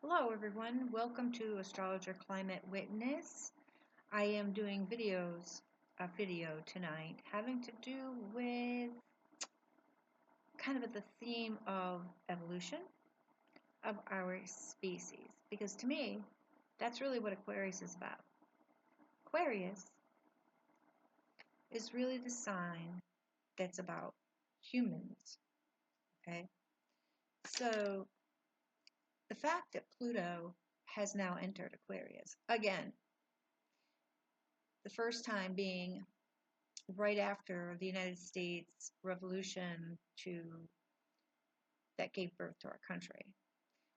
Hello everyone, welcome to Astrologer Climate Witness. I am doing a video tonight having to do with kind of the theme of evolution of our species. Because to me, that's really what Aquarius is about. Aquarius is really the sign that's about humans, okay? So the fact that Pluto has now entered Aquarius, again, the first time being right after the United States Revolution that gave birth to our country.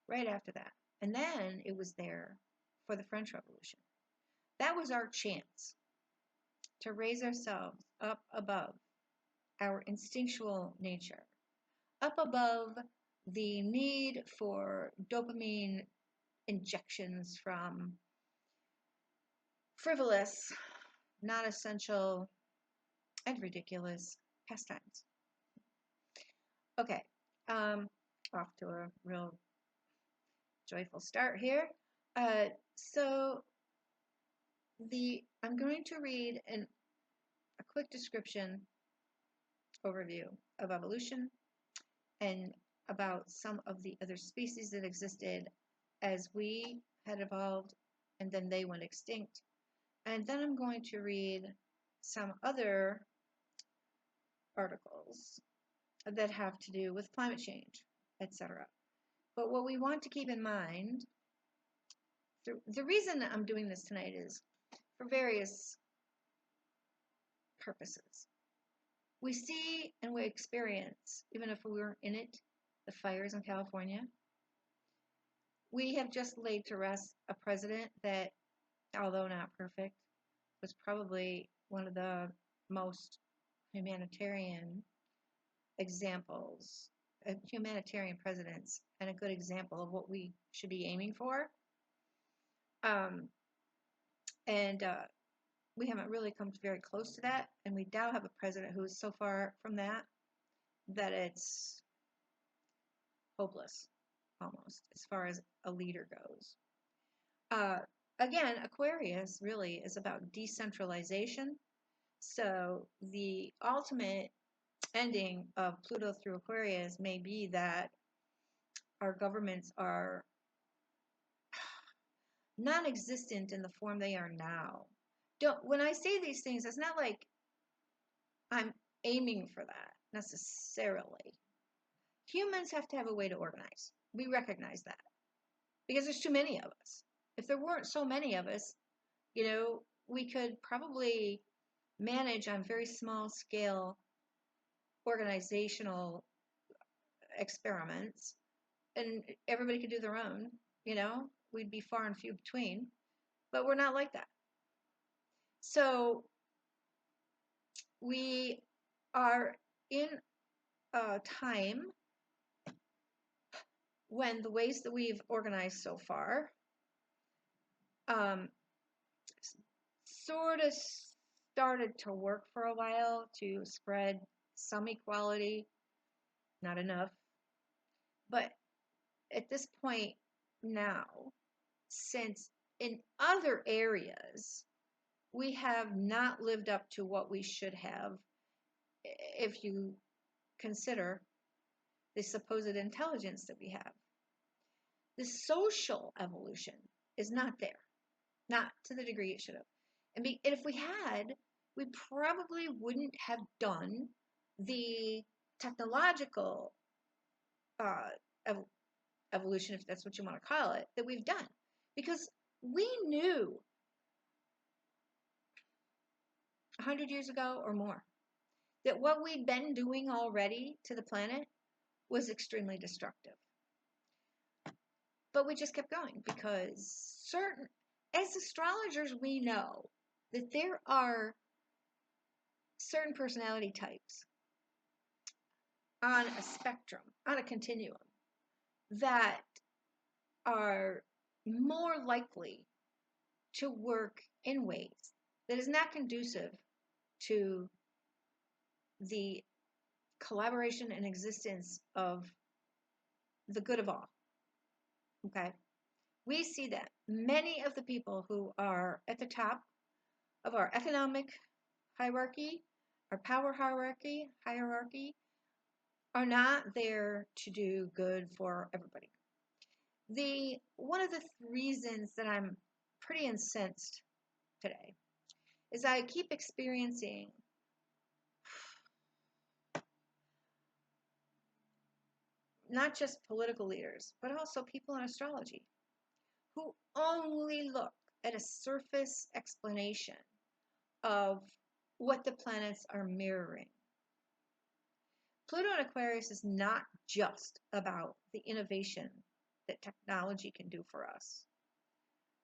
Right after that. And then it was there for the French Revolution. That was our chance to raise ourselves up above our instinctual nature, up above the need for dopamine injections from frivolous, non-essential, and ridiculous pastimes. Okay, off to a real joyful start here. So I'm going to read a quick description overview of evolution and about some of the other species that existed as we had evolved and then they went extinct. And then I'm going to read some other articles that have to do with climate change, etc. But what we want to keep in mind, the reason I'm doing this tonight is for various purposes. We see and we experience, even if we weren't in it, the fires in California. We have just laid to rest a president that, although not perfect, was probably one of the most humanitarian examples, humanitarian presidents, and a good example of what we should be aiming for. We haven't really come very close to that, and we now have a president who is so far from that it's hopeless, almost, as far as a leader goes. Again, Aquarius really is about decentralization. So the ultimate ending of Pluto through Aquarius may be that our governments are non-existent in the form they are now. When I say these things, it's not like I'm aiming for that necessarily. Humans have to have a way to organize. We recognize that because there's too many of us. If there weren't so many of us, we could probably manage on very small scale organizational experiments and everybody could do their own, we'd be far and few between, but we're not like that. So we are in a time when the ways that we've organized so far sort of started to work for a while to spread some equality, not enough. But at this point now, since in other areas we have not lived up to what we should have, if you consider the supposed intelligence that we have. The social evolution is not there, not to the degree it should have. And if we had, we probably wouldn't have done the technological evolution, if that's what you want to call it, that we've done. Because we knew 100 years ago or more that what we'd been doing already to the planet was extremely destructive. But we just kept going because as astrologers, we know that there are certain personality types on a spectrum, on a continuum, that are more likely to work in ways that is not conducive to the collaboration and existence of the good of all. Okay? we see that many of the people who are at the top of our economic hierarchy, our power hierarchy, are not there to do good for everybody. One of the reasons that I'm pretty incensed today is I keep experiencing not just political leaders, but also people in astrology who only look at a surface explanation of what the planets are mirroring. Pluto in Aquarius is not just about the innovation that technology can do for us.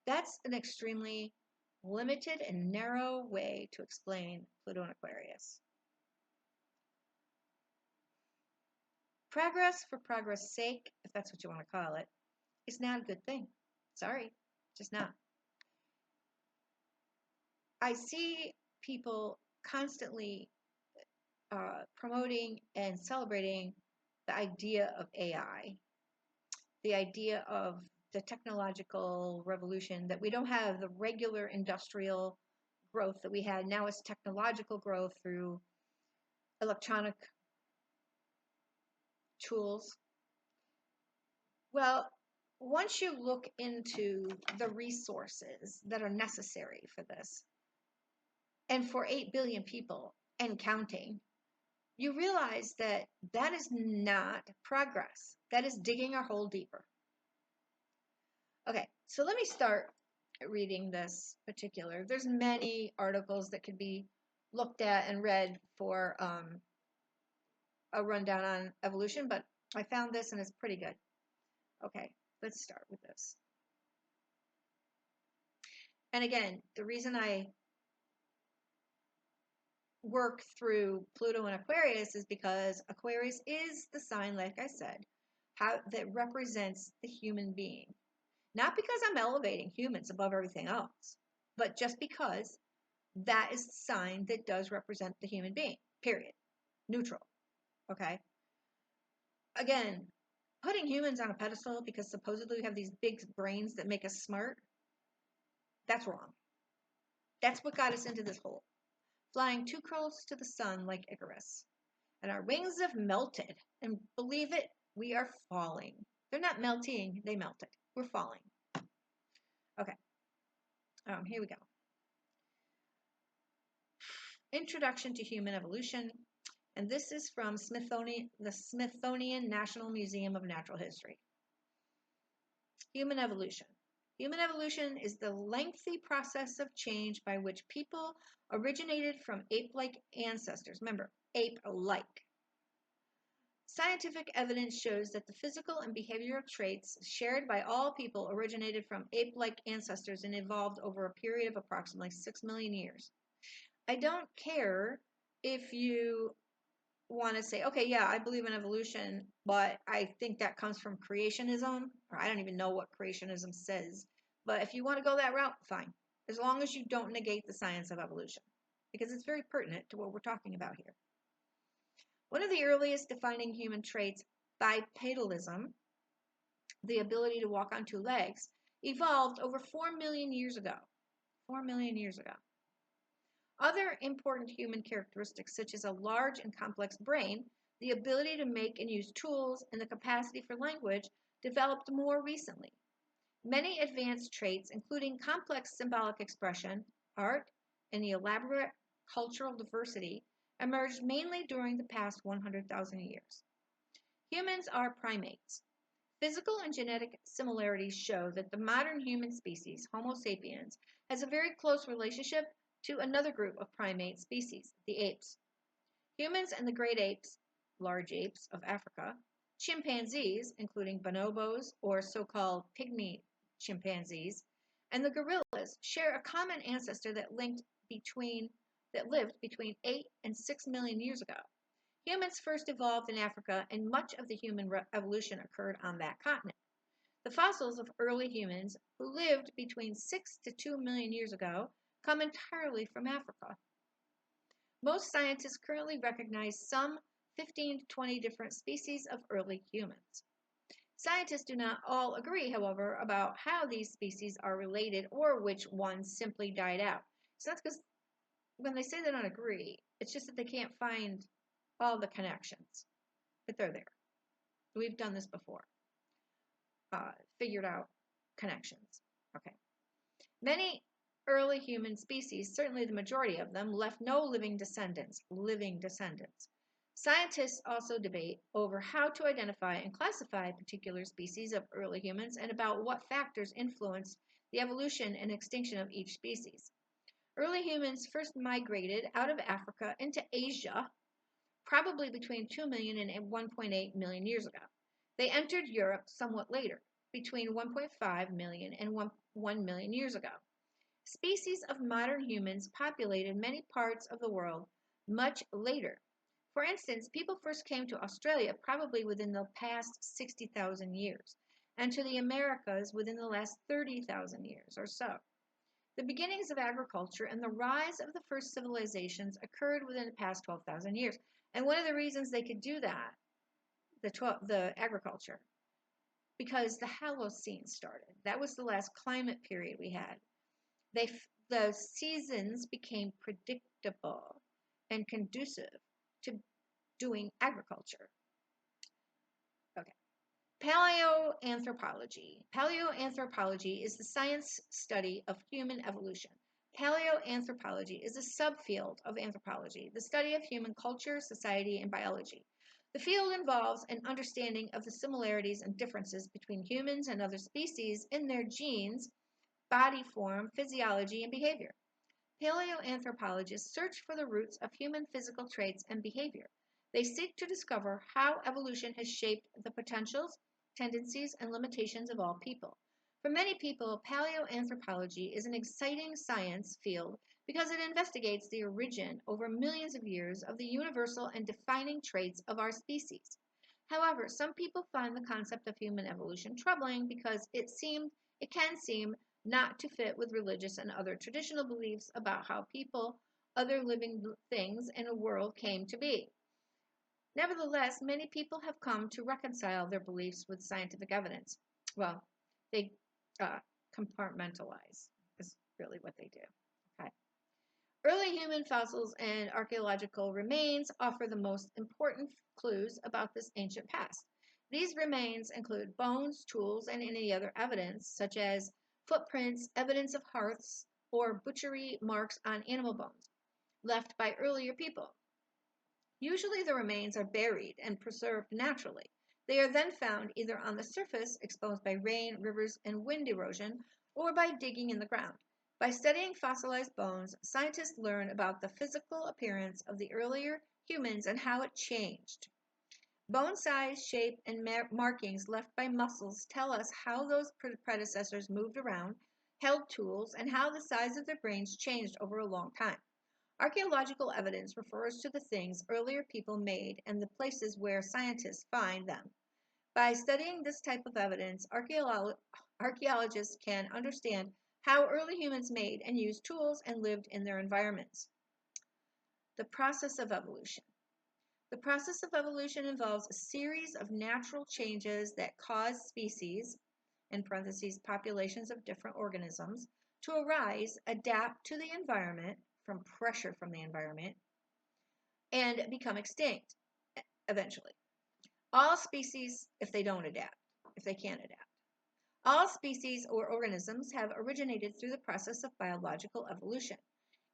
That's an extremely limited and narrow way to explain Pluto in Aquarius. Progress for progress' sake, if that's what you want to call it, is not a good thing. Sorry, just not. I see people constantly promoting and celebrating the idea of AI, the idea of the technological revolution, that we don't have the regular industrial growth that we had. Now it's technological growth through electronic tools. Well, once you look into the resources that are necessary for this, and for 8 billion people and counting, you realize that that is not progress. That is digging a hole deeper. Okay, so let me start reading this particular. There's many articles that could be looked at and read for a rundown on evolution, but I found this and it's pretty good. Okay, let's start with this. And again, the reason I work through Pluto and Aquarius is because Aquarius is the sign, like I said, that represents the human being. Not because I'm elevating humans above everything else, but just because that is the sign that does represent the human being, period. Neutral, okay? Again, putting humans on a pedestal because supposedly we have these big brains that make us smart, that's wrong. That's what got us into this hole. Flying too close to the sun like Icarus. And our wings have melted. And believe it, we are falling. They're not melting, they melted. We're falling. Okay. Here we go. Introduction to Human Evolution. And this is from the Smithsonian National Museum of Natural History. Human evolution. Human evolution is the lengthy process of change by which people originated from ape-like ancestors. Remember, ape-like. Scientific evidence shows that the physical and behavioral traits shared by all people originated from ape-like ancestors and evolved over a period of approximately 6 million years. I don't care if you want to say, okay, yeah, I believe in evolution, but I think that comes from creationism, or I don't even know what creationism says. But if you want to go that route, fine, as long as you don't negate the science of evolution, because it's very pertinent to what we're talking about here. One of the earliest defining human traits, bipedalism, the ability to walk on two legs, evolved over 4 million years ago. 4 million years ago. Other important human characteristics, such as a large and complex brain, the ability to make and use tools, and the capacity for language, developed more recently. Many advanced traits, including complex symbolic expression, art, and the elaborate cultural diversity, emerged mainly during the past 100,000 years. Humans are primates. Physical and genetic similarities show that the modern human species, Homo sapiens, has a very close relationship to another group of primate species, the apes. Humans and the great apes, large apes of Africa, chimpanzees, including bonobos or so-called pygmy chimpanzees, and the gorillas share a common ancestor that lived between 8 and 6 million years ago. Humans first evolved in Africa, and much of the human evolution occurred on that continent. The fossils of early humans who lived between 6 to 2 million years ago come entirely from Africa. Most scientists currently recognize some 15 to 20 different species of early humans. Scientists do not all agree, however, about how these species are related or which ones simply died out. So that's because when they say they don't agree, it's just that they can't find all the connections, but they're there. We've done this before, figured out connections. Okay. Many early human species, certainly the majority of them, left no living descendants. Scientists also debate over how to identify and classify particular species of early humans and about what factors influenced the evolution and extinction of each species. Early humans first migrated out of Africa into Asia, probably between 2 million and 1.8 million years ago. They entered Europe somewhat later, between 1.5 million and 1 million years ago. Species of modern humans populated many parts of the world much later. For instance, people first came to Australia probably within the past 60,000 years, and to the Americas within the last 30,000 years or so. The beginnings of agriculture and the rise of the first civilizations occurred within the past 12,000 years. And one of the reasons they could do that, the agriculture, because the Holocene started. That was the last climate period we had. The seasons became predictable and conducive to doing agriculture. Okay. Paleoanthropology. Paleoanthropology is the science study of human evolution. Paleoanthropology is a subfield of anthropology, the study of human culture, society, and biology. The field involves an understanding of the similarities and differences between humans and other species in their genes, body form, physiology, and behavior. Paleoanthropologists search for the roots of human physical traits and behavior. They seek to discover how evolution has shaped the potentials, tendencies, and limitations of all people. For many people, paleoanthropology is an exciting science field because it investigates the origin over millions of years of the universal and defining traits of our species. However, some people find the concept of human evolution troubling because it can seem not to fit with religious and other traditional beliefs about how people, other living things in a world came to be. Nevertheless, many people have come to reconcile their beliefs with scientific evidence. Well, they compartmentalize, is really what they do. Okay. Early human fossils and archaeological remains offer the most important clues about this ancient past. These remains include bones, tools, and any other evidence, such as footprints, evidence of hearths, or butchery marks on animal bones, left by earlier people. Usually the remains are buried and preserved naturally. They are then found either on the surface, exposed by rain, rivers, and wind erosion, or by digging in the ground. By studying fossilized bones, scientists learn about the physical appearance of the earlier humans and how it changed. Bone size, shape, and markings left by muscles tell us how those predecessors moved around, held tools, and how the size of their brains changed over a long time. Archaeological evidence refers to the things earlier people made and the places where scientists find them. By studying this type of evidence, archaeologists can understand how early humans made and used tools and lived in their environments. The process of evolution. The process of evolution involves a series of natural changes that cause species, in parentheses, populations of different organisms, to arise, adapt to the environment, from pressure from the environment, and become extinct eventually. All species, if they can't adapt. All species or organisms have originated through the process of biological evolution.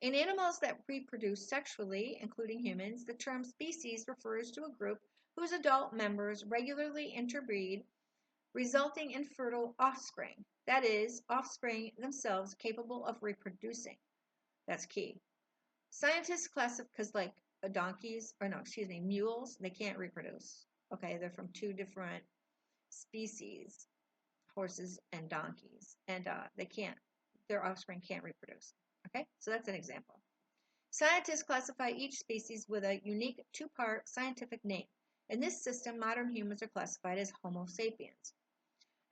In animals that reproduce sexually, including humans, the term species refers to a group whose adult members regularly interbreed, resulting in fertile offspring. That is, offspring themselves capable of reproducing. That's key. Scientists classify, because like mules, they can't reproduce. Okay, they're from two different species, horses and donkeys, and their offspring can't reproduce. Okay, so that's an example. Scientists classify each species with a unique two-part scientific name. In this system, modern humans are classified as Homo sapiens.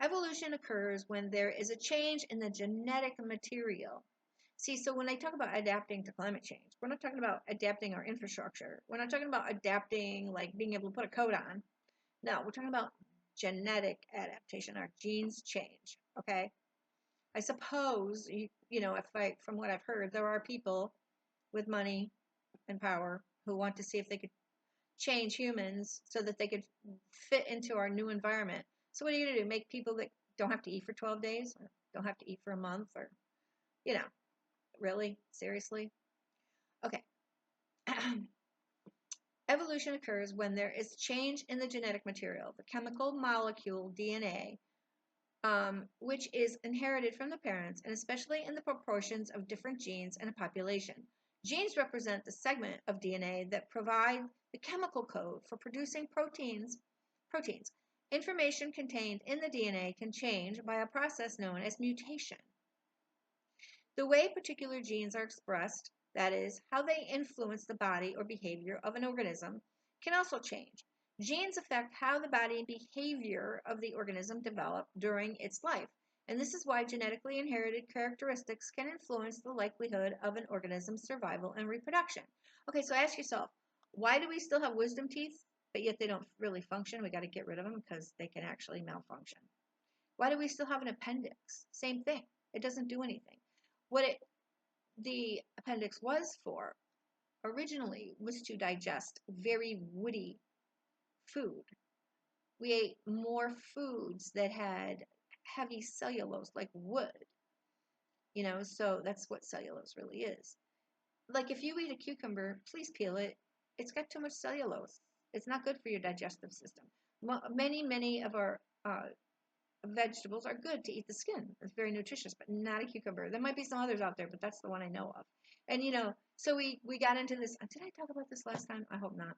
Evolution occurs when there is a change in the genetic material. See, so when I talk about adapting to climate change, we're not talking about adapting our infrastructure. We're not talking about adapting, like being able to put a coat on. No, we're talking about genetic adaptation. Our genes change. Okay. I suppose, from what I've heard, there are people with money and power who want to see if they could change humans so that they could fit into our new environment. So what are you going to do? Make people that don't have to eat for 12 days or don't have to eat for a month or, really? Seriously? Okay. Evolution occurs when there is change in the genetic material, the chemical molecule DNA, which is inherited from the parents, and especially in the proportions of different genes in a population. Genes represent the segment of DNA that provide the chemical code for producing proteins. Information contained in the DNA can change by a process known as mutation. The way particular genes are expressed, that is, how they influence the body or behavior of an organism, can also change. Genes affect how the body and behavior of the organism develop during its life, and this is why genetically inherited characteristics can influence the likelihood of an organism's survival and reproduction. Okay, so ask yourself, why do we still have wisdom teeth, but yet they don't really function? We got to get rid of them because they can actually malfunction. Why do we still have an appendix? Same thing. It doesn't do anything. The appendix was for originally was to digest very woody food. We ate more foods that had heavy cellulose, like wood, so that's what cellulose really is. Like if you eat a cucumber, please peel it. It's got too much cellulose. It's not good for your digestive system. Many of our vegetables are good to eat the skin. It's very nutritious, but not a cucumber. There might be some others out there, but that's the one I know of. And so we got into this. Did I talk about this last time? I hope not.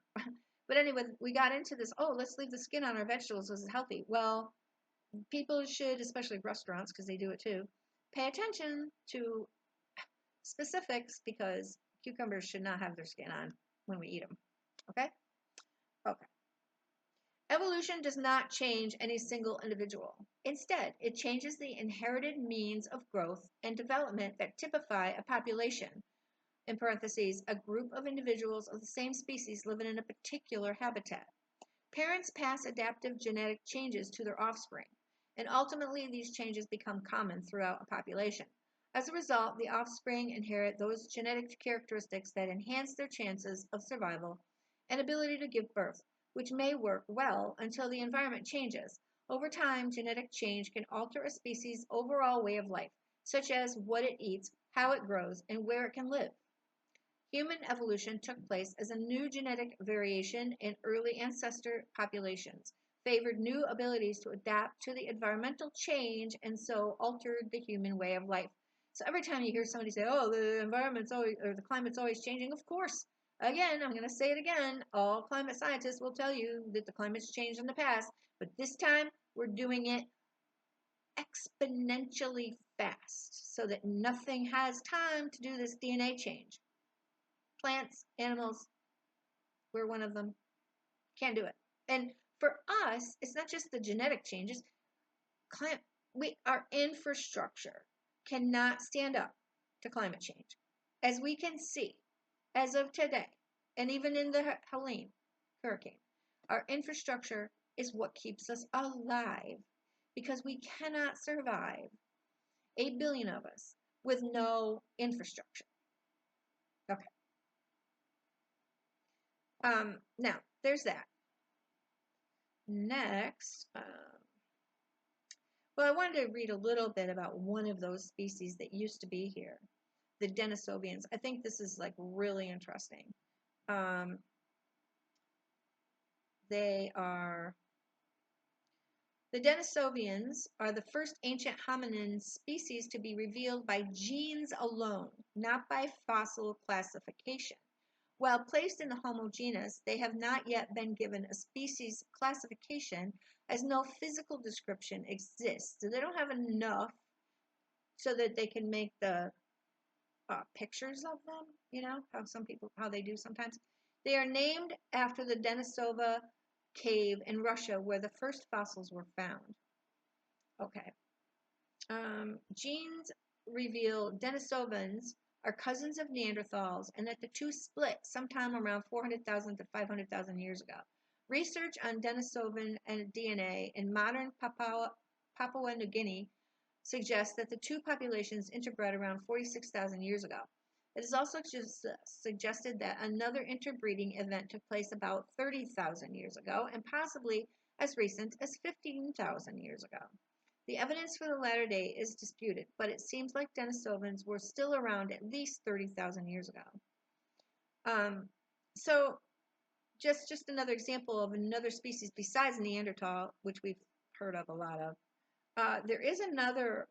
But anyway, we got into this. Oh, let's leave the skin on our vegetables. This is healthy. Well, people should, especially restaurants, because they do it too, pay attention to specifics because cucumbers should not have their skin on when we eat them. Okay? Okay. Evolution does not change any single individual. Instead, it changes the inherited means of growth and development that typify a population, in parentheses, a group of individuals of the same species living in a particular habitat. Parents pass adaptive genetic changes to their offspring, and ultimately these changes become common throughout a population. As a result, the offspring inherit those genetic characteristics that enhance their chances of survival and ability to give birth, which may work well until the environment changes. Over time, genetic change can alter a species' overall way of life, such as what it eats, how it grows, and where it can live. Human evolution took place as a new genetic variation in early ancestor populations, favored new abilities to adapt to the environmental change, and so altered the human way of life. So every time you hear somebody say, oh, the environment's always, or the climate's always changing, of course. Again, I'm going to say it again. All climate scientists will tell you that the climate's changed in the past, but this time we're doing it exponentially fast so that nothing has time to do this DNA change. Plants, animals, we're one of them. Can't do it. And for us, it's not just the genetic changes. Our infrastructure cannot stand up to climate change. As we can see, as of today, and even in the Helene hurricane, our infrastructure is what keeps us alive because we cannot survive, 8 billion of us, with no infrastructure. Okay. Now, there's that. Next, well, I wanted to read a little bit about one of those species that used to be here, the Denisovians. I think this is like really interesting. The Denisovians are the first ancient hominin species to be revealed by genes alone, not by fossil classification. While placed in the Homo genus, they have not yet been given a species classification as no physical description exists. So they don't have enough so that they can make the pictures of them, how they do sometimes. They are named after the Denisova cave in Russia where the first fossils were found. Okay. Genes reveal Denisovans are cousins of Neanderthals and that the two split sometime around 400,000 to 500,000 years ago. Research on Denisovan and DNA in modern Papua New Guinea suggests that the two populations interbred around 46,000 years ago. It is also suggested that another interbreeding event took place about 30,000 years ago and possibly as recent as 15,000 years ago. The evidence for the latter day is disputed, but it seems like Denisovans were still around at least 30,000 years ago. So just another example of another species besides Neanderthal, which we've heard of a lot of. There is another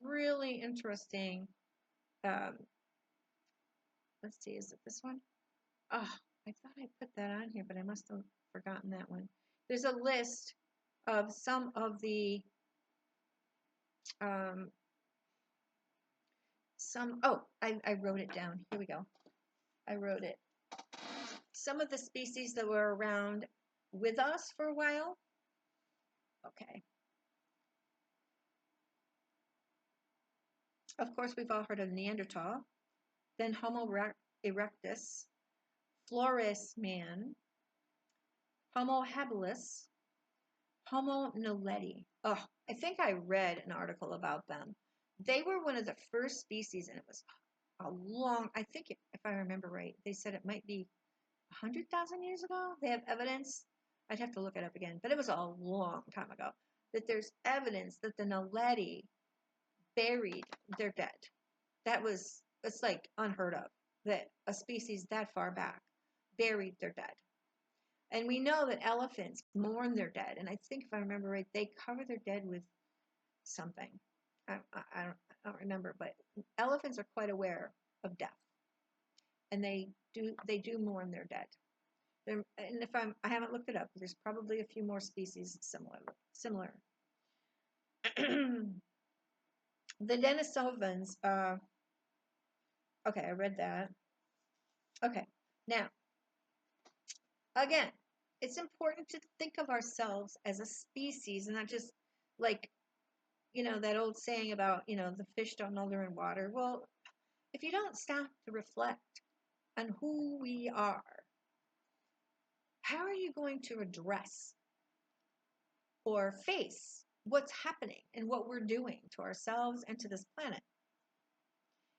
really interesting, let's see, is it this one? Oh, I thought I put that on here, but I must have forgotten that one. There's a list of some of the, I wrote it down. Here we go. I wrote it. Some of the species that were around with us for a while. Okay. Of course, we've all heard of Neanderthal, then Homo erectus, Flores man, Homo habilis, Homo naledi. Oh, I think I read an article about them. They were one of the first species, and it was a long, I think if I remember right, they said it might be 100,000 years ago. They have evidence. I'd have to look it up again, but it was a long time ago that there's evidence that the naledi buried their dead. It's like unheard of that a species that far back buried their dead. And we know that elephants mourn their dead, and I think if I remember right, they cover their dead with something. I don't remember, but elephants are quite aware of death, and they do mourn their dead. And if I haven't looked it up, there's probably a few more species similar. The Denisovans. Okay, I read that. Okay, now again, it's important to think of ourselves as a species and not just like, that old saying about, the fish don't know they're in water. Well, if you don't stop to reflect on who we are, how are you going to address or face what's happening and what we're doing to ourselves and to this planet?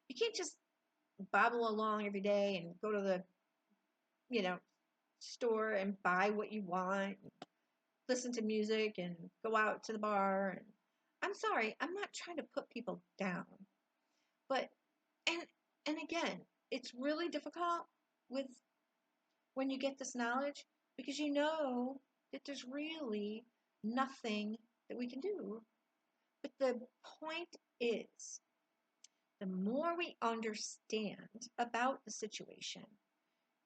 You can't just bobble along every day and go to the, store and buy what you want, listen to music and go out to the bar. And I'm sorry, I'm not trying to put people down. But and again, it's really difficult when you get this knowledge, because you know that there's really nothing that we can do. But the point is, the more we understand about the situation,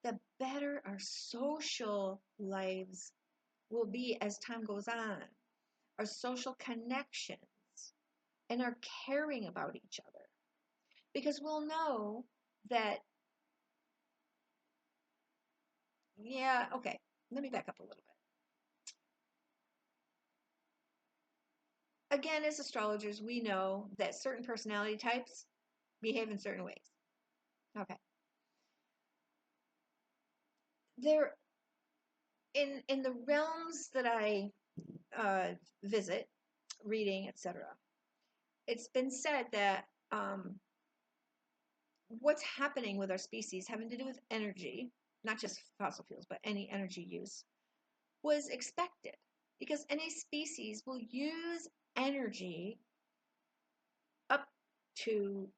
the better our social lives will be as time goes on. Our social connections and our caring about each other. Because we'll know that, let me back up a little bit. Again, as astrologers, we know that certain personality types behave in certain ways. Okay. There, in the realms that I visit, reading, etc., it's been said that what's happening with our species having to do with energy, not just fossil fuels, but any energy use, was expected, because any species will use energy up to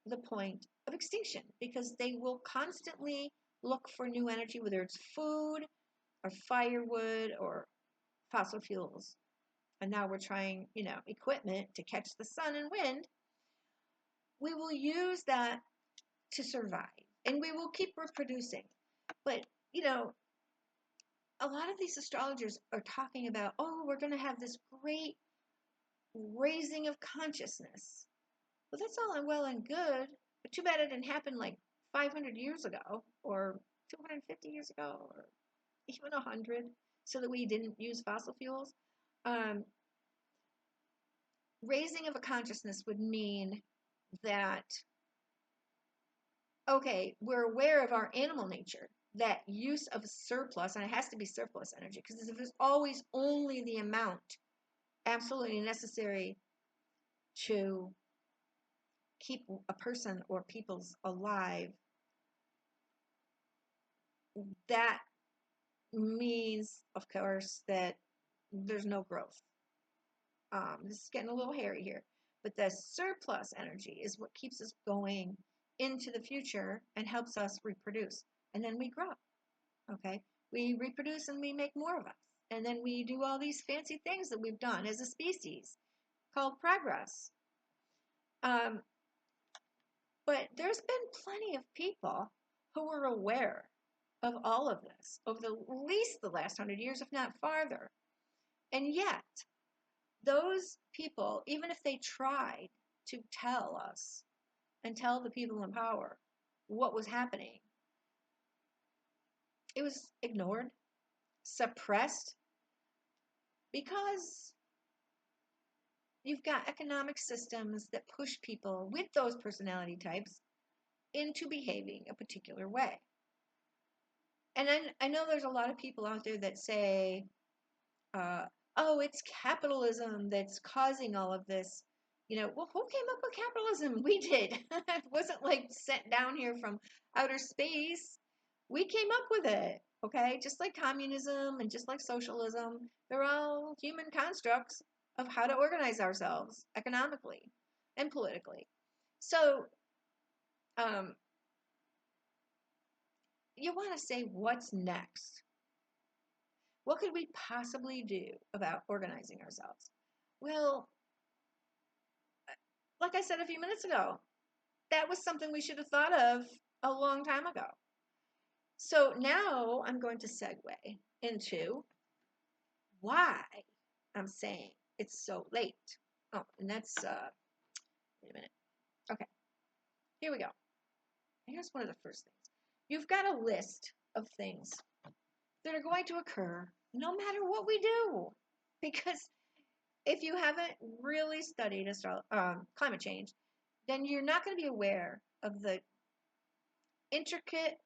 the point of extinction, because they will constantly look for new energy, whether it's food or firewood or fossil fuels. And now we're trying, equipment to catch the sun and wind. We will use that to survive, and we will keep reproducing. But, a lot of these astrologers are talking about, we're going to have this great raising of consciousness. Well, that's all well and good, but too bad it didn't happen like 500 years ago, or 250 years ago, or even 100, so that we didn't use fossil fuels. Raising of a consciousness would mean that, okay, we're aware of our animal nature, that use of surplus, and it has to be surplus energy, because if there's always only the amount absolutely necessary to keep a person or peoples alive, that means, of course, that there's no growth. This is getting a little hairy here, but the surplus energy is what keeps us going into the future and helps us reproduce. And then we grow, okay? We reproduce and we make more of us. And then we do all these fancy things that we've done as a species called progress. Um, but there's been plenty of people who were aware of all of this over at least the last 100 years, if not farther. And yet, those people, even if they tried to tell us and tell the people in power what was happening, it was ignored, suppressed, because you've got economic systems that push people with those personality types into behaving a particular way. And I know there's a lot of people out there that say, uh, oh, it's capitalism that's causing all of this. Well, who came up with capitalism? We did. It wasn't like sent down here from outer space. We came up with it, okay? Just like communism and just like socialism, they're all human constructs of how to organize ourselves economically and politically. So, um, you want to say, what's next? What could we possibly do about organizing ourselves? Well, like I said a few minutes ago, that was something we should have thought of a long time ago. So now I'm going to segue into why I'm saying it's so late. Oh, and that's, wait a minute. Okay, here we go. Here's one of the first things. You've got a list of things that are going to occur no matter what we do. Because if you haven't really studied climate change, then you're not going to be aware of the intricate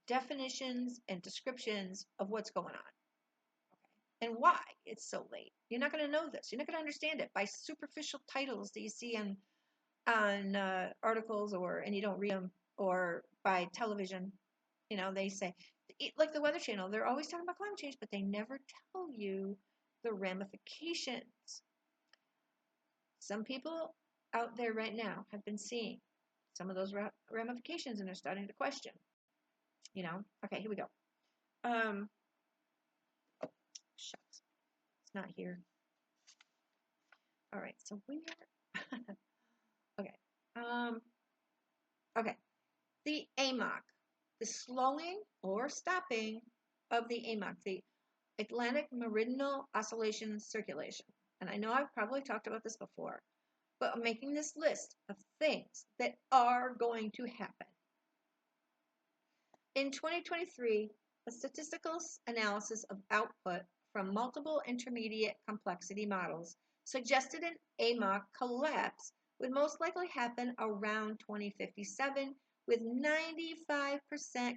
definitions and descriptions of what's going on, okay, and why it's so late. You're not going to know this. You're not going to understand it by superficial titles that you see on articles, and you don't read them, or by television. They say, like the Weather Channel, they're always talking about climate change, but they never tell you the ramifications. Some people out there right now have been seeing some of those ramifications, and they're starting to question. Okay, here we go. Shucks, it's not here. All right, so we are okay. Okay, the AMOC, the slowing or stopping of the AMOC, the Atlantic Meridional Oscillation Circulation. And I know I've probably talked about this before, but I'm making this list of things that are going to happen. In 2023, a statistical analysis of output from multiple intermediate complexity models suggested an AMOC collapse would most likely happen around 2057, with 95%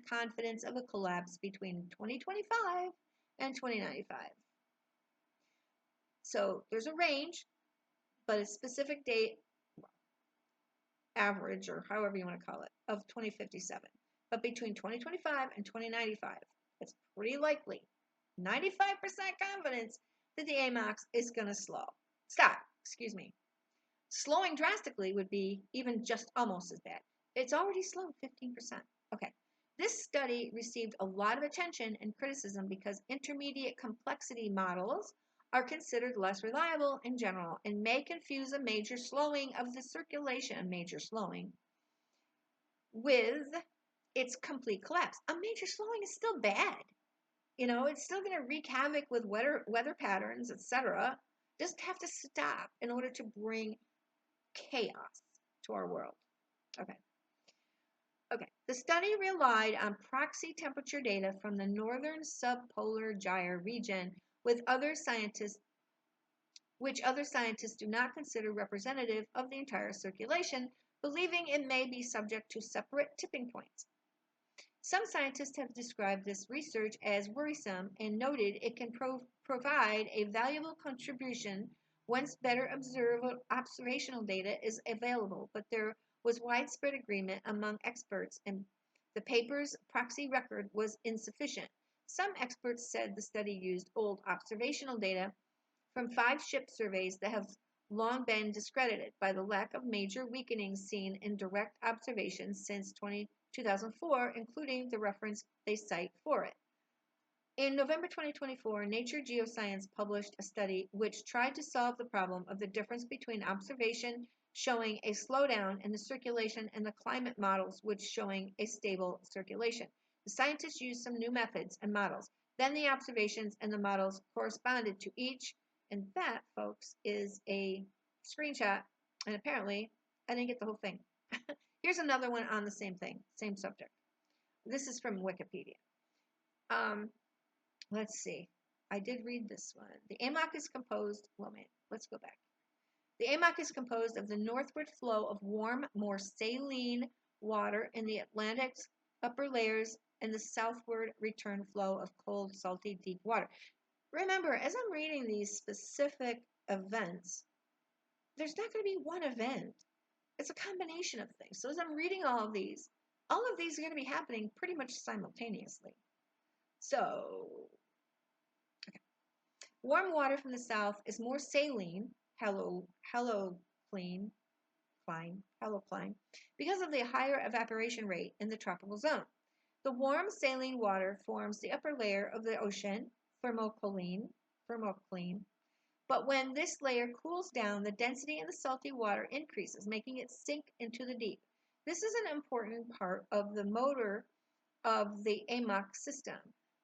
confidence of a collapse between 2025 and 2095. So there's a range, but a specific date, average, or however you want to call it, of 2057. But between 2025 and 2095, it's pretty likely, 95% confidence, that the AMOC is going to stop. Slowing drastically would be even just almost as bad. It's already slowed 15%. Okay. This study received a lot of attention and criticism because intermediate complexity models are considered less reliable in general and may confuse a major slowing of the circulation, with its complete collapse. A major slowing is still bad. It's still going to wreak havoc with weather patterns, etc. Just have to stop in order to bring chaos to our world. Okay. The study relied on proxy temperature data from the northern subpolar gyre region, which other scientists do not consider representative of the entire circulation, believing it may be subject to separate tipping points. Some scientists have described this research as worrisome and noted it can provide a valuable contribution once better observational data is available, but there was widespread agreement among experts, and the paper's proxy record was insufficient. Some experts said the study used old observational data from 5 ship surveys that have long been discredited by the lack of major weakening seen in direct observations since 2004, including the reference they cite for it. In November 2024, Nature Geoscience published a study which tried to solve the problem of the difference between observation showing a slowdown in the circulation and the climate models which showing a stable circulation. The scientists used some new methods and models. Then the observations and the models corresponded to each, and that, folks, is a screenshot, and apparently I didn't get the whole thing. Here's another one on the same thing, same subject. This is from Wikipedia. Let's see. I did read this one. The AMOC is composed, well, man, let's go back. The AMOC is composed of the northward flow of warm, more saline water in the Atlantic's upper layers and the southward return flow of cold, salty, deep water. Remember, as I'm reading these specific events, there's not going to be one event. It's a combination of things. So as I'm reading all of these are going to be happening pretty much simultaneously. So, okay. Warm water from the south is more saline, halocline, because of the higher evaporation rate in the tropical zone. The warm saline water forms the upper layer of the ocean, thermocline, but when this layer cools down, the density in the salty water increases, making it sink into the deep. This is an important part of the motor of the AMOC system.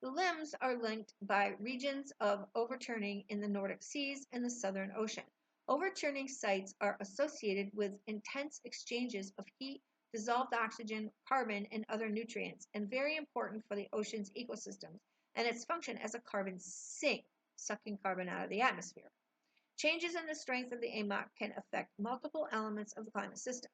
The limbs are linked by regions of overturning in the Nordic Seas and the Southern Ocean. Overturning sites are associated with intense exchanges of heat, dissolved oxygen, carbon, and other nutrients, and very important for the ocean's ecosystems and its function as a carbon sink, sucking carbon out of the atmosphere. Changes in the strength of the AMOC can affect multiple elements of the climate system.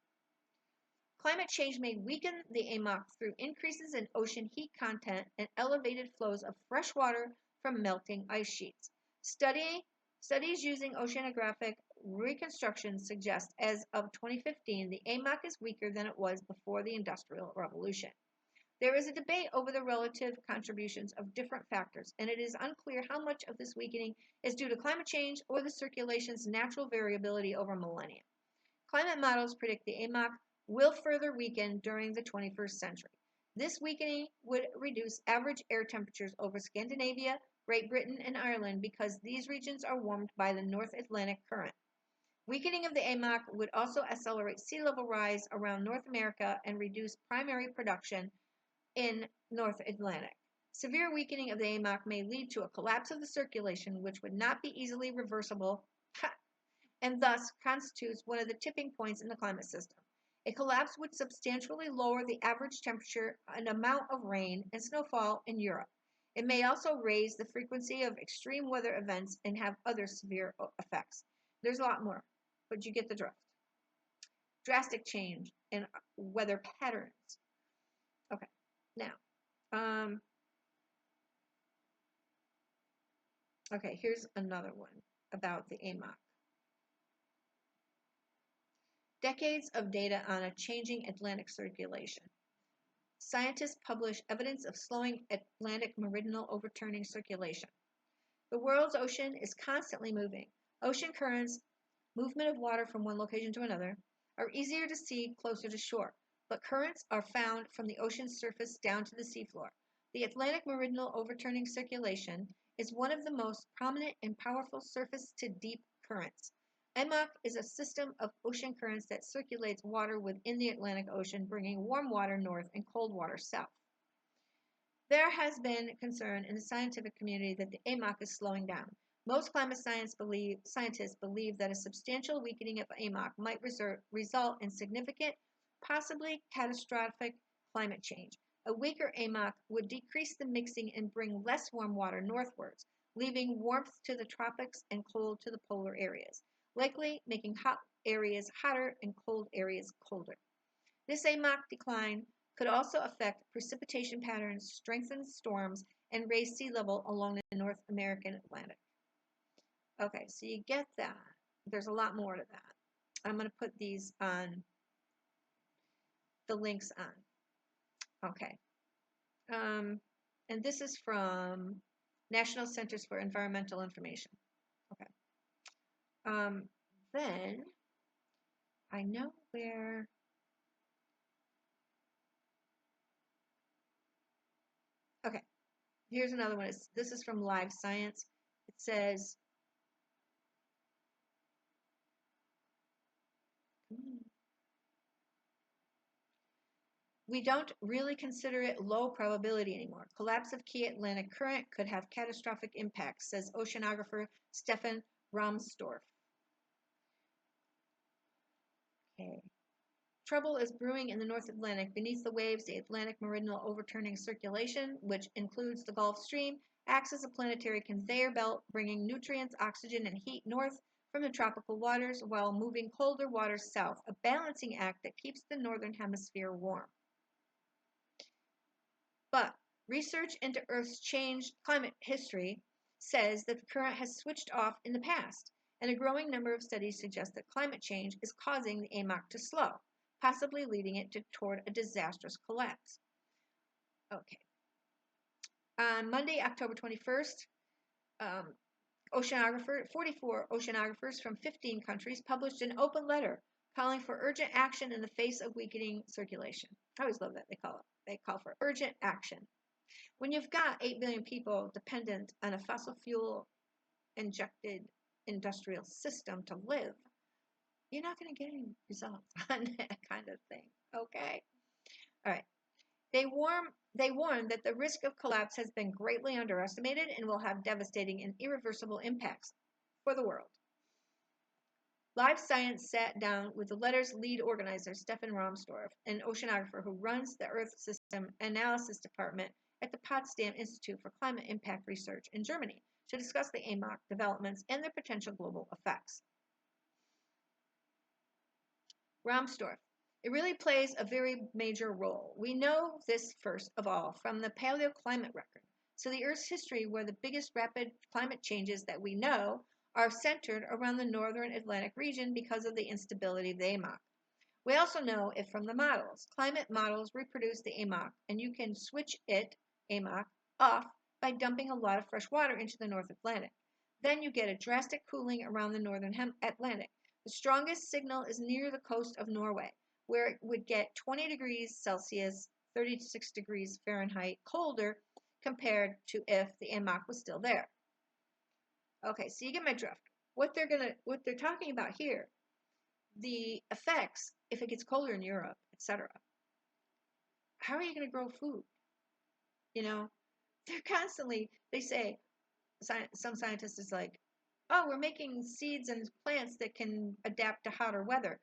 Climate change may weaken the AMOC through increases in ocean heat content and elevated flows of fresh water from melting ice sheets. Studies using oceanographic reconstruction suggest as of 2015, the AMOC is weaker than it was before the Industrial Revolution. There is a debate over the relative contributions of different factors, and it is unclear how much of this weakening is due to climate change or the circulation's natural variability over millennia. Climate models predict the AMOC will further weaken during the 21st century. This weakening would reduce average air temperatures over Scandinavia, Great Britain, and Ireland because these regions are warmed by the North Atlantic current. Weakening of the AMOC would also accelerate sea level rise around North America and reduce primary production in North Atlantic. Severe weakening of the AMOC may lead to a collapse of the circulation, which would not be easily reversible, and thus constitutes one of the tipping points in the climate system. A collapse would substantially lower the average temperature and amount of rain and snowfall in Europe. It may also raise the frequency of extreme weather events and have other severe effects. There's a lot more, but you get the drift. Drastic change in weather patterns. Okay, now, okay, here's another one about the AMOC. Decades of data on a changing Atlantic circulation. Scientists publish evidence of slowing Atlantic meridional overturning circulation. The world's ocean is constantly moving. Ocean currents, movement of water from one location to another, are easier to see closer to shore, but currents are found from the ocean's surface down to the seafloor. The Atlantic meridional overturning circulation is one of the most prominent and powerful surface-to-deep currents. AMOC is a system of ocean currents that circulates water within the Atlantic Ocean, bringing warm water north and cold water south. There has been concern in the scientific community that the AMOC is slowing down. Most climate scientists believe that a substantial weakening of AMOC might result in significant, possibly catastrophic climate change. A weaker AMOC would decrease the mixing and bring less warm water northwards, leaving warmth to the tropics and cold to the polar areas, likely making hot areas hotter and cold areas colder. This AMOC decline could also affect precipitation patterns, strengthen storms, and raise sea level along the North American Atlantic. Okay, so you get that. There's a lot more to that. I'm going to put these on, the links on. Okay. And this is from National Centers for Environmental Information. Okay. Then I know where. Okay. Here's another one. This is from Live Science. It says, we don't really consider it low probability anymore. Collapse of key Atlantic current could have catastrophic impacts, says oceanographer Stefan Rahmstorf. Okay. Trouble is brewing in the North Atlantic. Beneath the waves, the Atlantic meridional overturning circulation, which includes the Gulf Stream, acts as a planetary conveyor belt, bringing nutrients, oxygen, and heat north from the tropical waters while moving colder waters south, a balancing act that keeps the northern hemisphere warm. But research into Earth's changed climate history says that the current has switched off in the past, and a growing number of studies suggest that climate change is causing the AMOC to slow, possibly leading it toward a disastrous collapse. Okay. On Monday, October 21st, 44 oceanographers from 15 countries published an open letter calling for urgent action in the face of weakening circulation. I always love that they call for urgent action. When you've got 8 billion people dependent on a fossil fuel injected industrial system to live, you're not going to get any results on that kind of thing. Okay? All right. They warn that the risk of collapse has been greatly underestimated and will have devastating and irreversible impacts for the world. Live Science sat down with the letter's lead organizer, Stefan Rahmstorf, an oceanographer who runs the Earth System Analysis Department at the Potsdam Institute for Climate Impact Research in Germany, to discuss the AMOC developments and their potential global effects. Rahmstorf. It really plays a very major role. We know this first of all from the paleoclimate record. So the Earth's history, where the biggest rapid climate changes that we know are centered around the northern Atlantic region because of the instability of the AMOC. We also know it from the models. Climate models reproduce the AMOC, and you can switch it, AMOC, off by dumping a lot of fresh water into the North Atlantic. Then you get a drastic cooling around the northern Atlantic. The strongest signal is near the coast of Norway, where it would get 20 degrees Celsius, 36 degrees Fahrenheit colder compared to if the AMOC was still there. Okay, so you get my drift. What they're talking about here, the effects if it gets colder in Europe, etc. How are you going to grow food? You know, they say, some scientists is like, oh, we're making seeds and plants that can adapt to hotter weather.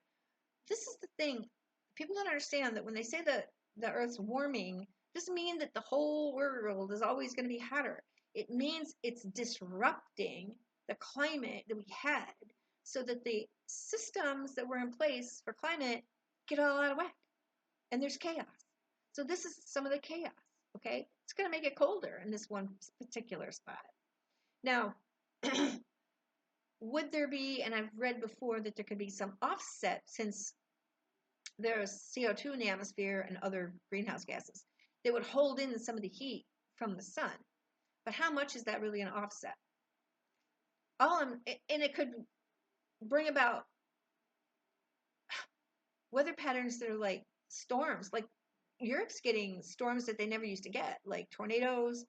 This is the thing. People don't understand that when they say that the Earth's warming, doesn't mean that the whole world is always going to be hotter. It means it's disrupting the climate that we had so that the systems that were in place for climate get all out of whack. And there's chaos. So this is some of the chaos, okay? It's going to make it colder in this one particular spot. Now, would there be, and I've read before that there could be some offset since there's CO2 in the atmosphere and other greenhouse gases. They would hold in some of the heat from the sun. But how much is that really an offset? And it could bring about weather patterns that are like storms. Like Europe's getting storms that they never used to get, like tornadoes,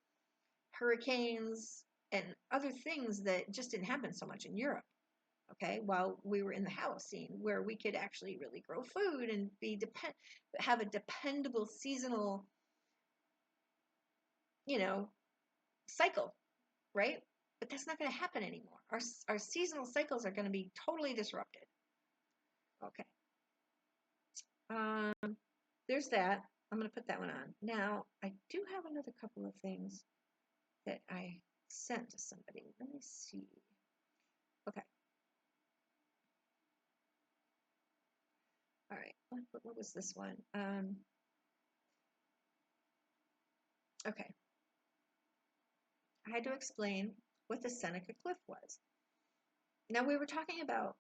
hurricanes, and other things that just didn't happen so much in Europe. Okay, while we were in the Holocene, where we could actually really grow food and have a dependable seasonal, cycle, right? But that's not going to happen anymore. Our seasonal cycles are going to be totally disrupted. Okay. There's that. I'm going to put that one on. Now, I do have another couple of things that I sent to somebody. Let me see. Okay. All right. What was this one? Okay, I had to explain what the Seneca Cliff was. Now, we were talking about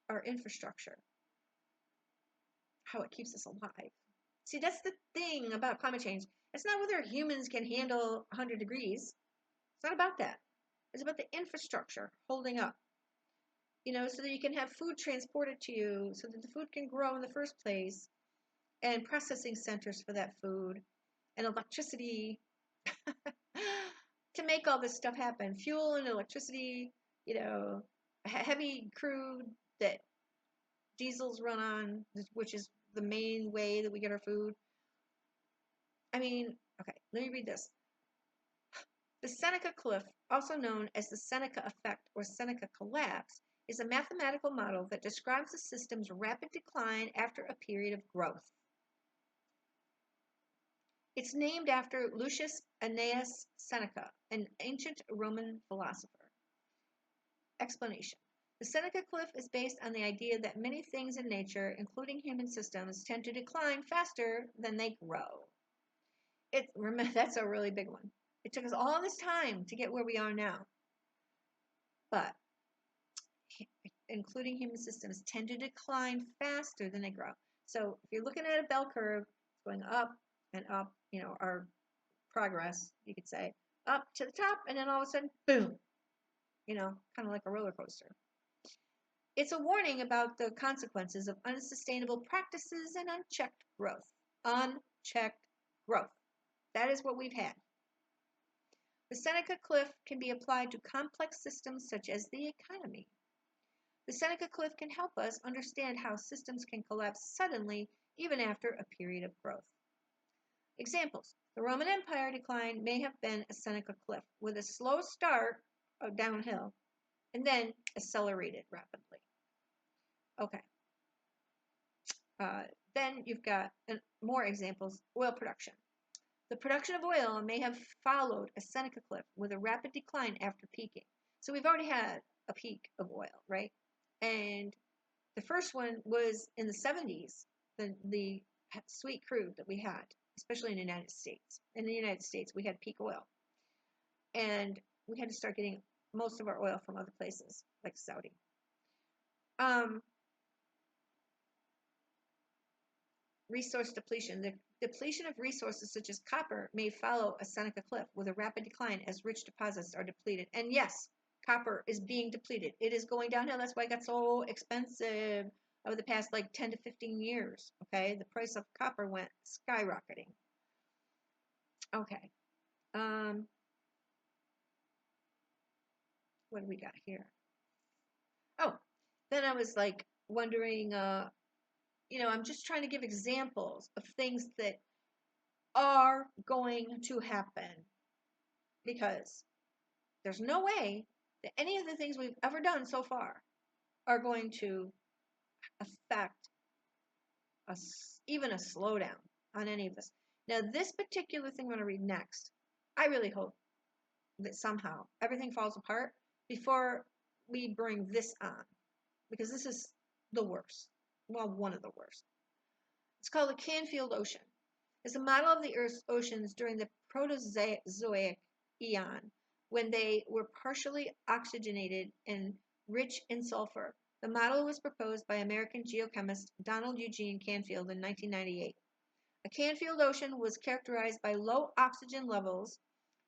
our infrastructure, how it keeps us alive. See, that's the thing about climate change. It's not whether humans can handle 100 degrees. It's not about that. It's about the infrastructure holding up, so that you can have food transported to you, so that the food can grow in the first place, and processing centers for that food, and electricity to make all this stuff happen. Fuel and electricity, heavy crude that diesels run on, which is the main way that we get our food. I mean, okay, let me read this. The Seneca Cliff, also known as the Seneca effect or Seneca collapse, is a mathematical model that describes a system's rapid decline after a period of growth. It's named after Lucius Annaeus Seneca, an ancient Roman philosopher. Explanation. The Seneca Cliff is based on the idea that many things in nature, including human systems, tend to decline faster than they grow. Remember, that's a really big one. It took us all this time to get where we are now. But including human systems tend to decline faster than they grow. So if you're looking at a bell curve, it's going up and up, our progress, you could say, up to the top, and then all of a sudden, boom, kind of like a roller coaster. It's a warning about the consequences of unsustainable practices and unchecked growth. Unchecked growth. That is what we've had. The Seneca Cliff can be applied to complex systems such as the economy. The Seneca Cliff can help us understand how systems can collapse suddenly even after a period of growth. Examples. The Roman Empire decline may have been a Seneca Cliff with a slow start of downhill and then accelerated rapidly. Okay. Then you've got more examples. Oil production. The production of oil may have followed a Seneca Cliff with a rapid decline after peaking. So we've already had a peak of oil, right? And the first one was in the 70s, the sweet crude that we had, especially in the United States. In the United States, we had peak oil. And we had to start getting most of our oil from other places, like Saudi. Resource depletion. The depletion of resources such as copper may follow a Seneca Cliff with a rapid decline as rich deposits are depleted. And yes, copper is being depleted. It is going downhill. That's why it got so expensive over the past 10 to 15 years. Okay, the price of copper went skyrocketing. Okay. What do we got here? Oh, then I was wondering, I'm just trying to give examples of things that are going to happen, because there's no way that any of the things we've ever done so far are going to affect even a slowdown on any of this. Now, this particular thing I'm going to read next, I really hope that somehow everything falls apart before we bring this on, because this is the worst. Well, one of the worst. It's called the Canfield Ocean. It's a model of the Earth's oceans during the Proterozoic eon, when they were partially oxygenated and rich in sulfur. The model was proposed by American geochemist Donald Eugene Canfield in 1998. A Canfield Ocean was characterized by low oxygen levels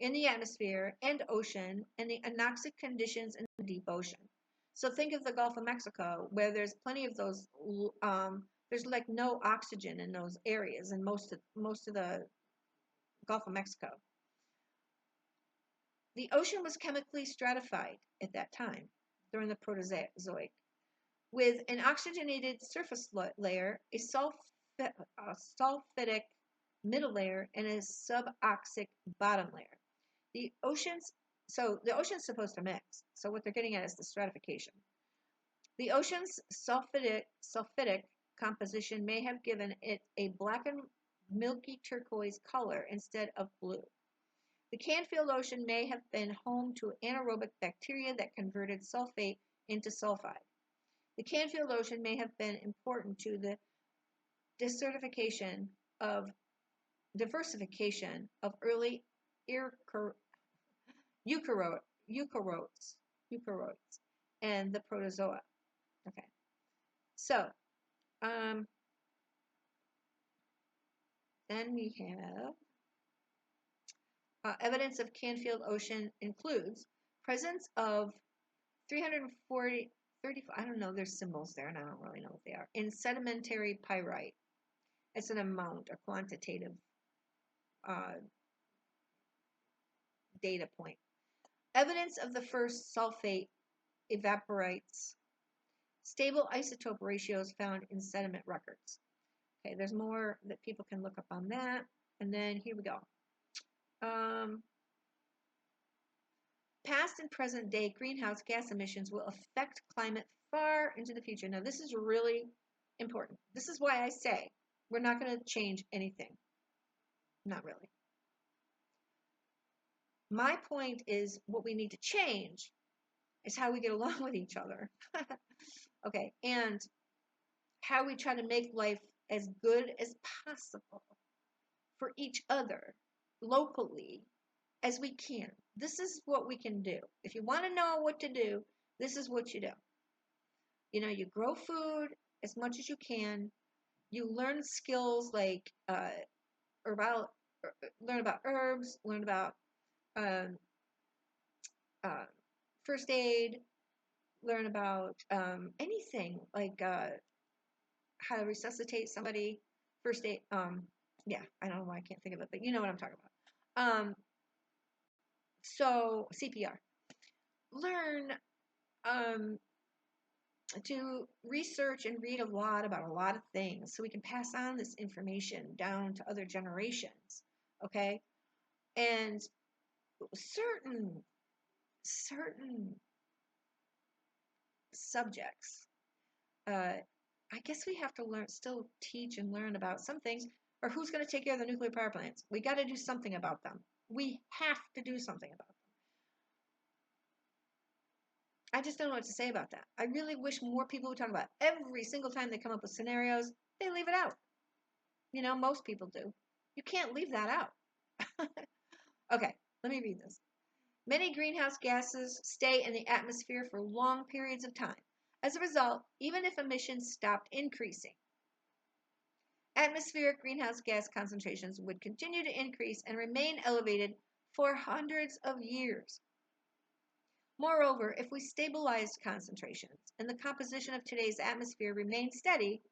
in the atmosphere and ocean and the anoxic conditions in the deep ocean. So think of the Gulf of Mexico, where there's plenty of those, there's no oxygen in those areas in most of the Gulf of Mexico. The ocean was chemically stratified at that time, during the Proterozoic, with an oxygenated surface layer, a sulfidic middle layer, and a suboxic bottom layer. The ocean's supposed to mix. So what they're getting at is the stratification. The ocean's sulfidic composition may have given it a black and milky turquoise color instead of blue. The Canfield Ocean may have been home to anaerobic bacteria that converted sulfate into sulfide. The Canfield Ocean may have been important to the desertification of diversification of early eukaryotes, and the protozoa. Okay, so then we have evidence of Canfield Ocean includes presence of 340, 35, I don't know, there's symbols there and I don't really know what they are, in sedimentary pyrite. It's an amount, a quantitative data point. Evidence of the first sulfate evaporites. Stable isotope ratios found in sediment records. Okay, there's more that people can look up on that. And then here we go. Past and present day greenhouse gas emissions will affect climate far into the future. Now, this is really important. This is why I say we're not going to change anything. Not really. My point is what we need to change is how we get along with each other. Okay, and how we try to make life as good as possible for each other locally as we can. This is what we can do. If you want to know what to do, this is what you do. You know, you grow food as much as you can. You learn skills like learn about herbs, learn about first aid, learn about anything like how to resuscitate somebody, first aid. Yeah, I don't know why I can't think of it, but you know what I'm talking about. So CPR. Learn to research and read a lot about a lot of things so we can pass on this information down to other generations. Okay, and certain subjects. I guess we have to still teach and learn about some things, or who's going to take care of the nuclear power plants. We got to do something about them. We have to do something about them. I just don't know what to say about that. I really wish more people would talk about it. Every single time they come up with scenarios, they leave it out. You know, most people do. You can't leave that out. Okay, let me read this. Many greenhouse gases stay in the atmosphere for long periods of time. As a result, even if emissions stopped increasing, atmospheric greenhouse gas concentrations would continue to increase and remain elevated for hundreds of years. Moreover, if we stabilized concentrations and the composition of today's atmosphere remained steady,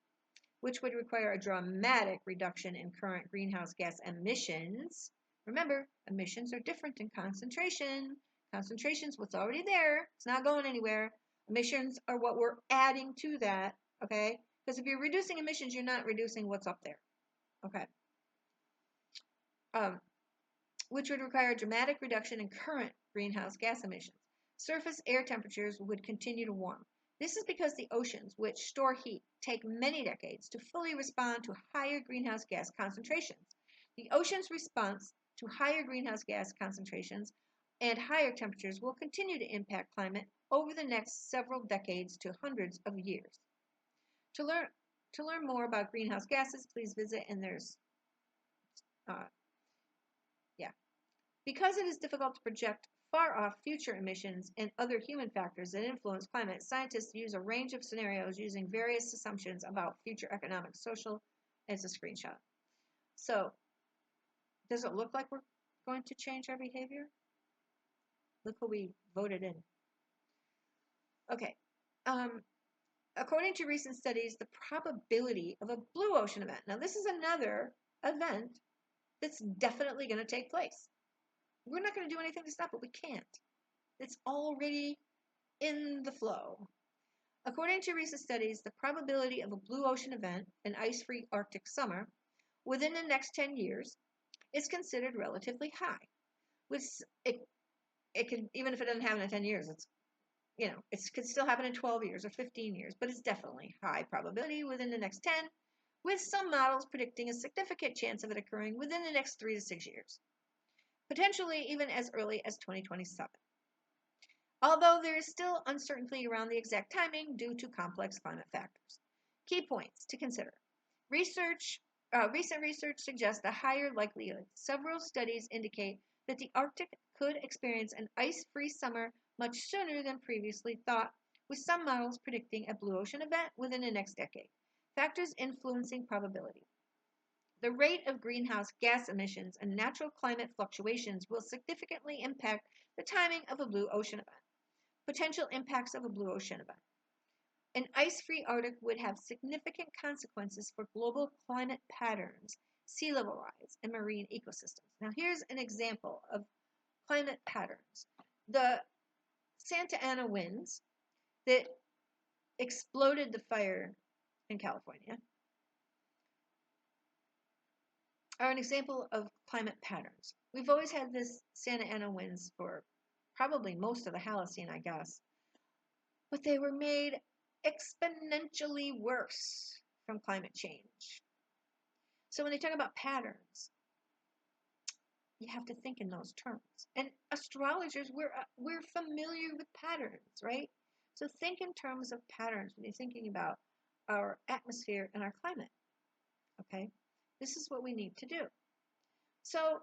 which would require a dramatic reduction in current greenhouse gas emissions. Remember, emissions are different in concentration. Concentration's what's already there. It's not going anywhere. Emissions are what we're adding to that, okay? Because if you're reducing emissions, you're not reducing what's up there, okay? Which would require a dramatic reduction in current greenhouse gas emissions. Surface air temperatures would continue to warm. This is because the oceans, which store heat, take many decades to fully respond to higher greenhouse gas concentrations. The ocean's response to higher greenhouse gas concentrations and higher temperatures will continue to impact climate over the next several decades to hundreds of years. To learn more about greenhouse gases, please visit, and there's, Because it is difficult to project far-off future emissions and other human factors that influence climate, scientists use a range of scenarios using various assumptions about future economic, social, as a screenshot. So, does it look like we're going to change our behavior? Look who we voted in. Okay. According to recent studies, the probability of a blue ocean event. Now, this is another event that's definitely going to take place. We're not going to do anything to stop it. We can't. It's already in the flow. According to recent studies, the probability of a blue ocean event, an ice-free Arctic summer, within the next 10 years is considered relatively high. It could, even if it doesn't happen in 10 years, it could still happen in 12 years or 15 years, but it's definitely high probability within the next 10, with some models predicting a significant chance of it occurring within the next 3 to 6 years. Potentially even as early as 2027. Although there is still uncertainty around the exact timing due to complex climate factors. Key points to consider. Research Recent research suggests a higher likelihood. Several studies indicate that the Arctic could experience an ice-free summer much sooner than previously thought, with some models predicting a blue ocean event within the next decade. Factors influencing probability. The rate of greenhouse gas emissions and natural climate fluctuations will significantly impact the timing of a blue ocean event. Potential impacts of a blue ocean event. An ice-free Arctic would have significant consequences for global climate patterns, sea level rise, and marine ecosystems. Now, here's an example of climate patterns. The Santa Ana winds that exploded the fire in California are an example of climate patterns. We've always had this Santa Ana winds for probably most of the Holocene, I guess, but they were made exponentially worse from climate change. So when they talk about patterns, you have to think in those terms. And astrologers, we're familiar with patterns, right? So think in terms of patterns when you're thinking about our atmosphere and our climate. Okay, this is what we need to do. So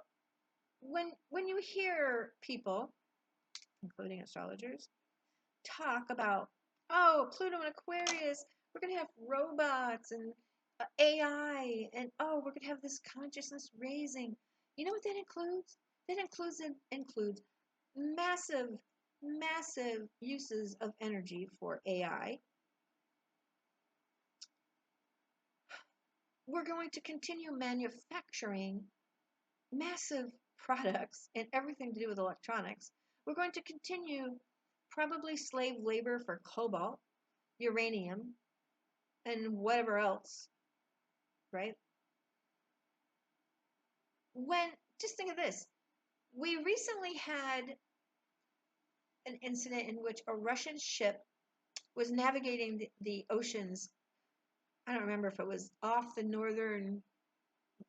when you hear people, including astrologers, talk about, oh, Pluto and Aquarius, we're going to have robots and AI, and oh, we're going to have this consciousness raising. You know what that includes? That includes massive, massive uses of energy for AI. We're going to continue manufacturing massive products and everything to do with electronics. We're going to continue probably slave labor for cobalt, uranium, and whatever else, right? Just think of this. We recently had an incident in which a Russian ship was navigating the oceans. I don't remember if it was off the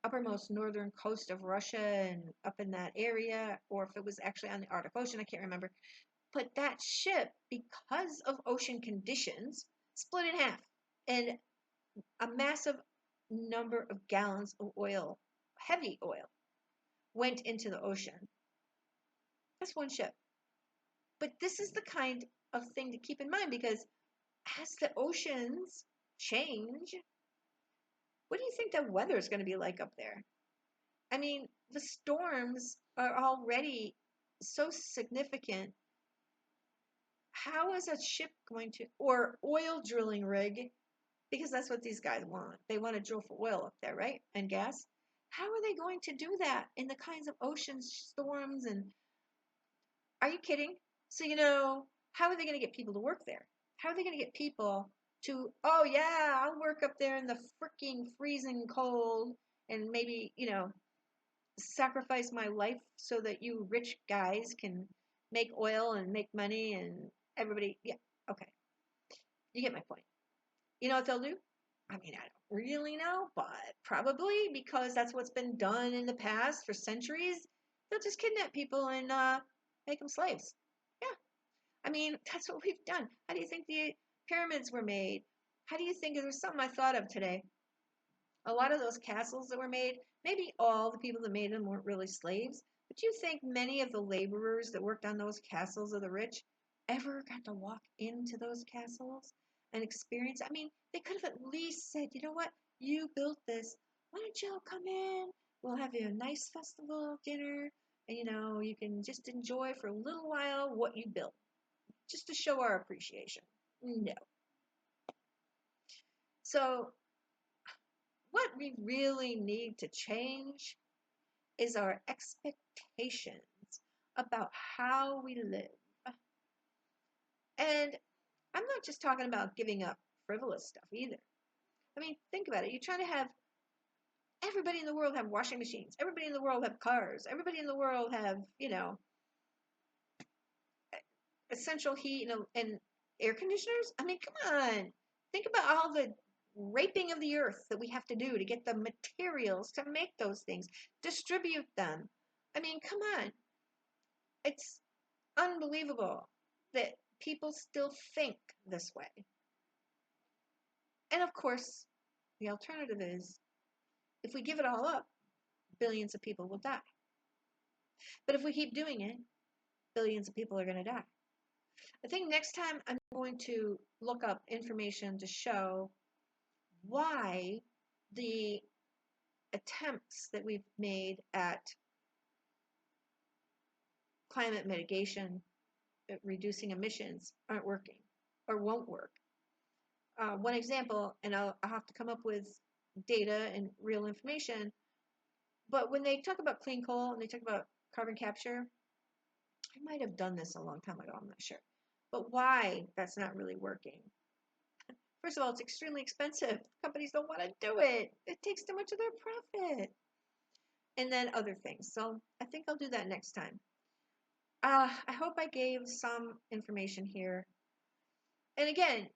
uppermost northern coast of Russia and up in that area, or if it was actually on the Arctic Ocean. I can't remember. But that ship, because of ocean conditions, split in half, and a massive number of gallons of oil, heavy oil, went into the ocean. That's one ship. But this is the kind of thing to keep in mind, because as the oceans change, what do you think the weather is going to be like up there? I mean, the storms are already so significant. How is a ship going to, or oil drilling rig, because that's what these guys want. They want to drill for oil up there, right? And gas. How are they going to do that in the kinds of ocean storms? And are you kidding? So, how are they going to get people to work there? How are they going to get people to, oh, yeah, I'll work up there in the freaking freezing cold and maybe, sacrifice my life so that you rich guys can make oil and make money and everybody. Yeah, okay. You get my point. You know what they'll do? I mean, I don't really know, but probably because that's what's been done in the past for centuries, they'll just kidnap people and make them slaves. Yeah. I mean, that's what we've done. How do you think the pyramids were made? How do you think, there's something I thought of today? A lot of those castles that were made, maybe all the people that made them weren't really slaves, but do you think many of the laborers that worked on those castles of the rich ever got to walk into those castles and experience? I mean, they could have at least said, you know what, you built this. Why don't you come in? We'll have you a nice festival dinner, and you can just enjoy for a little while what you built, just to show our appreciation. No. So what we really need to change is our expectations about how we live. And I'm not just talking about giving up frivolous stuff either. I mean, think about it. You're trying to have everybody in the world have washing machines, everybody in the world have cars, everybody in the world have, essential heat and air conditioners. I mean, come on. Think about all the raping of the earth that we have to do to get the materials to make those things, distribute them. I mean, come on. It's unbelievable that people still think this way. And of course, the alternative is If we give it all up, billions of people will die. But if we keep doing it, billions of people are going to die. I think next time I'm going to look up information to show why the attempts that we've made at climate mitigation, reducing emissions, aren't working or won't work. One example, and I'll have to come up with data and real information, but when they talk about clean coal and they talk about carbon capture, I might have done this a long time ago, I'm not sure. But why that's not really working? First of all, it's extremely expensive. Companies don't want to do it. It takes too much of their profit. And then other things. So I think I'll do that next time. I hope I gave some information here. And again,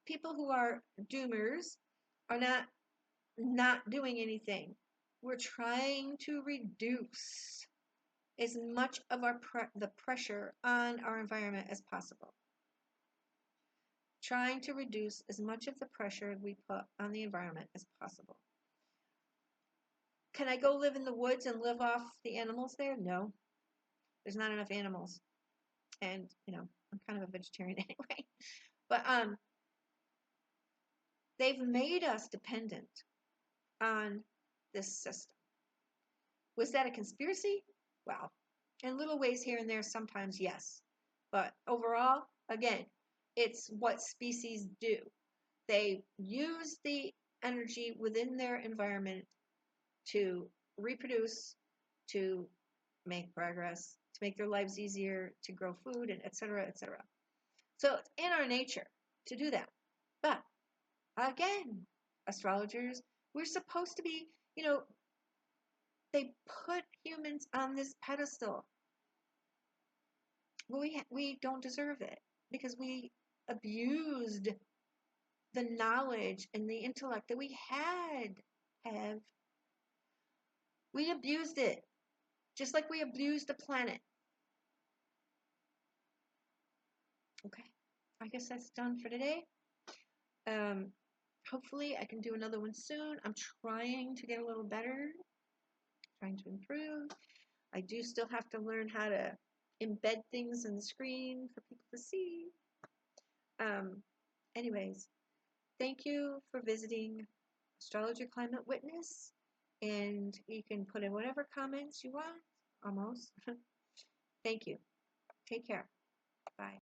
people who are doomers are not doing anything. We're trying to reduce as much of the pressure on our environment as possible. Trying to reduce as much of the pressure we put on the environment as possible. Can I go live in the woods and live off the animals there? No. There's not enough animals. And, I'm kind of a vegetarian anyway. But they've made us dependent on this system. Was that a conspiracy? Well, in little ways here and there, sometimes yes. But overall, again, it's what species do. They use the energy within their environment to reproduce, to make progress, to make their lives easier, to grow food, and etc., etc. So it's in our nature to do that. But again, astrologers, we're supposed to be, they put humans on this pedestal. We don't deserve it because we abused the knowledge and the intellect that we have. We abused it, just like we abused the planet. Okay, I guess that's done for today. Hopefully I can do another one soon. I'm trying to get a little better, trying to improve. I do still have to learn how to embed things in the screen for people to see. Anyways, thank you for visiting Astrology Climate Witness, and you can put in whatever comments you want, almost. Thank you. Take care. Bye.